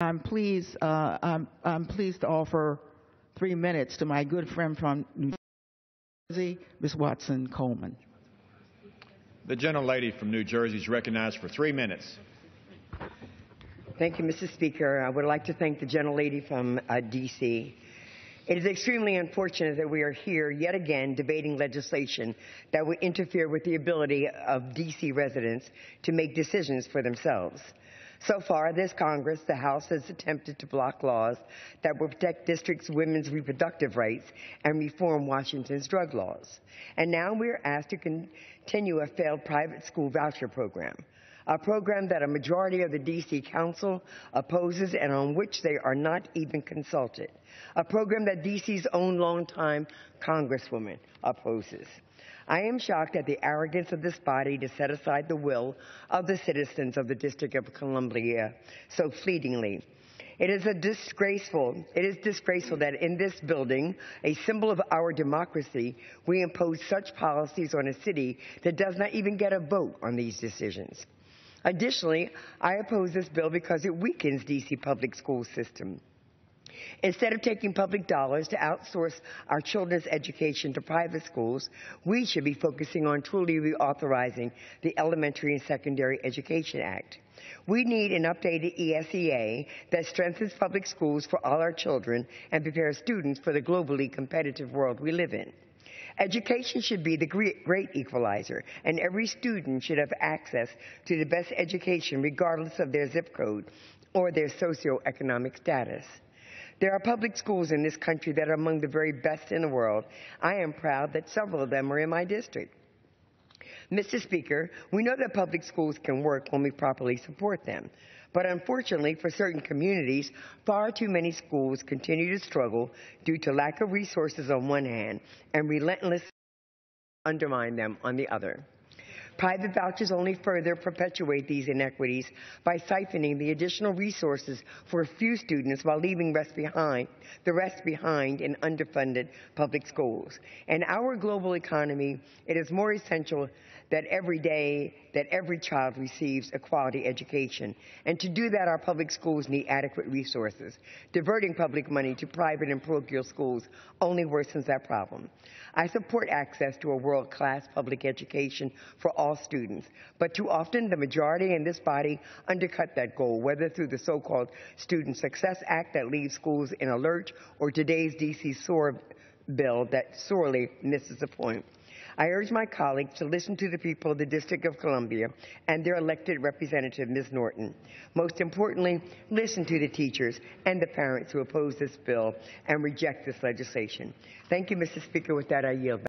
I'm pleased to offer 3 minutes to my good friend from New Jersey, Ms. Watson Coleman. The gentlelady from New Jersey is recognized for 3 minutes. Thank you, Mr. Speaker. I would like to thank the gentlelady from D.C. It is extremely unfortunate that we are here yet again debating legislation that would interfere with the ability of D.C. residents to make decisions for themselves. So far, this Congress, the House, has attempted to block laws that will protect districts' women's reproductive rights and reform Washington's drug laws. And now we are asked to continue a failed private school voucher program, a program that a majority of the D.C. Council opposes and on which they are not even consulted, a program that D.C.'s own longtime Congresswoman opposes. I am shocked at the arrogance of this body to set aside the will of the citizens of the District of Columbia so fleetingly. It is disgraceful that in this building, a symbol of our democracy, we impose such policies on a city that does not even get a vote on these decisions. Additionally, I oppose this bill because it weakens D.C. public school system. Instead of taking public dollars to outsource our children's education to private schools, we should be focusing on truly reauthorizing the Elementary and Secondary Education Act. We need an updated ESEA that strengthens public schools for all our children and prepares students for the globally competitive world we live in. Education should be the great equalizer, and every student should have access to the best education regardless of their zip code or their socioeconomic status. There are public schools in this country that are among the very best in the world. I am proud that several of them are in my district. Mr. Speaker, we know that public schools can work when we properly support them. But unfortunately, for certain communities, far too many schools continue to struggle due to lack of resources on one hand and relentless undermine them on the other. Private vouchers only further perpetuate these inequities by siphoning the additional resources for a few students while leaving the rest behind in underfunded public schools. In our global economy, it is more essential that every child receives a quality education. And to do that, our public schools need adequate resources. Diverting public money to private and parochial schools only worsens that problem. I support access to a world-class public education for all students, but too often the majority in this body undercut that goal, whether through the so-called Student Success Act that leaves schools in a lurch or today's D.C. SOAR bill that sorely misses the point. I urge my colleagues to listen to the people of the District of Columbia and their elected representative, Ms. Norton. Most importantly, listen to the teachers and the parents who oppose this bill and reject this legislation. Thank you, Mr. Speaker. With that, I yield back.